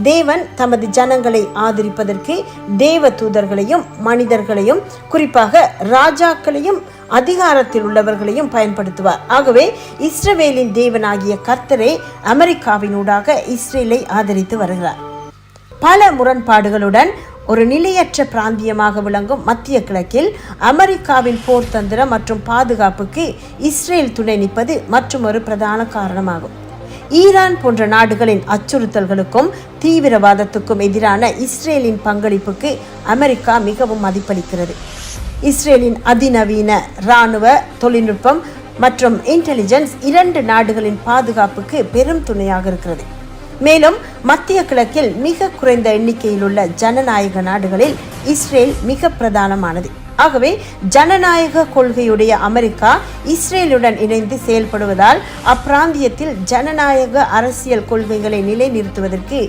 தேவன் தமது ஜனங்களை ஆதரிப்பதற்கு தேவ தூதர்களையும் மனிதர்களையும், குறிப்பாக ராஜாக்களையும் அதிகாரத்தில் உள்ளவர்களையும் பயன்படுத்துவார். ஆகவே இஸ்ரவேலின் தேவனாகிய கர்த்தரே அமெரிக்காவினூடாக இஸ்ரேலை ஆதரித்து வருகிறார். பல முரண்பாடுகளுடன் ஒரு நிலையற்ற பிராந்தியமாக விளங்கும் மத்திய கிழக்கில் அமெரிக்காவின் போர்த்தந்திரம் மற்றும் பாதுகாப்புக்கு இஸ்ரேல் துணை நிற்பது மற்றும் ஒரு பிரதான காரணமாகும். ஈரான் போன்ற நாடுகளின் அச்சுறுத்தல்களுக்கும் தீவிரவாதத்துக்கும் எதிரான இஸ்ரேலின் பங்களிப்புக்கு அமெரிக்கா மிகவும் மதிப்பளிக்கிறது. இஸ்ரேலின் அதிநவீன இராணுவ தொழில்நுட்பம் மற்றும் இன்டெலிஜென்ஸ் 2 நாடுகளின் பாதுகாப்புக்கு பெரும் துணையாக இருக்கிறது. மேலும் மத்திய கிழக்கில் மிக குறைந்த எண்ணிக்கையில் உள்ள ஜனநாயக நாடுகளில் இஸ்ரேல் மிக பிரதானமானது. ஆகவே ஜனநாயக கொள்கையுடைய அமெரிக்கா இஸ்ரேலுடன் இணைந்து செயல்படுவதால் அப்பிராந்தியத்தில் ஜனநாயக அரசியல் கொள்கைகளை நிலைநிறுத்துவதற்கு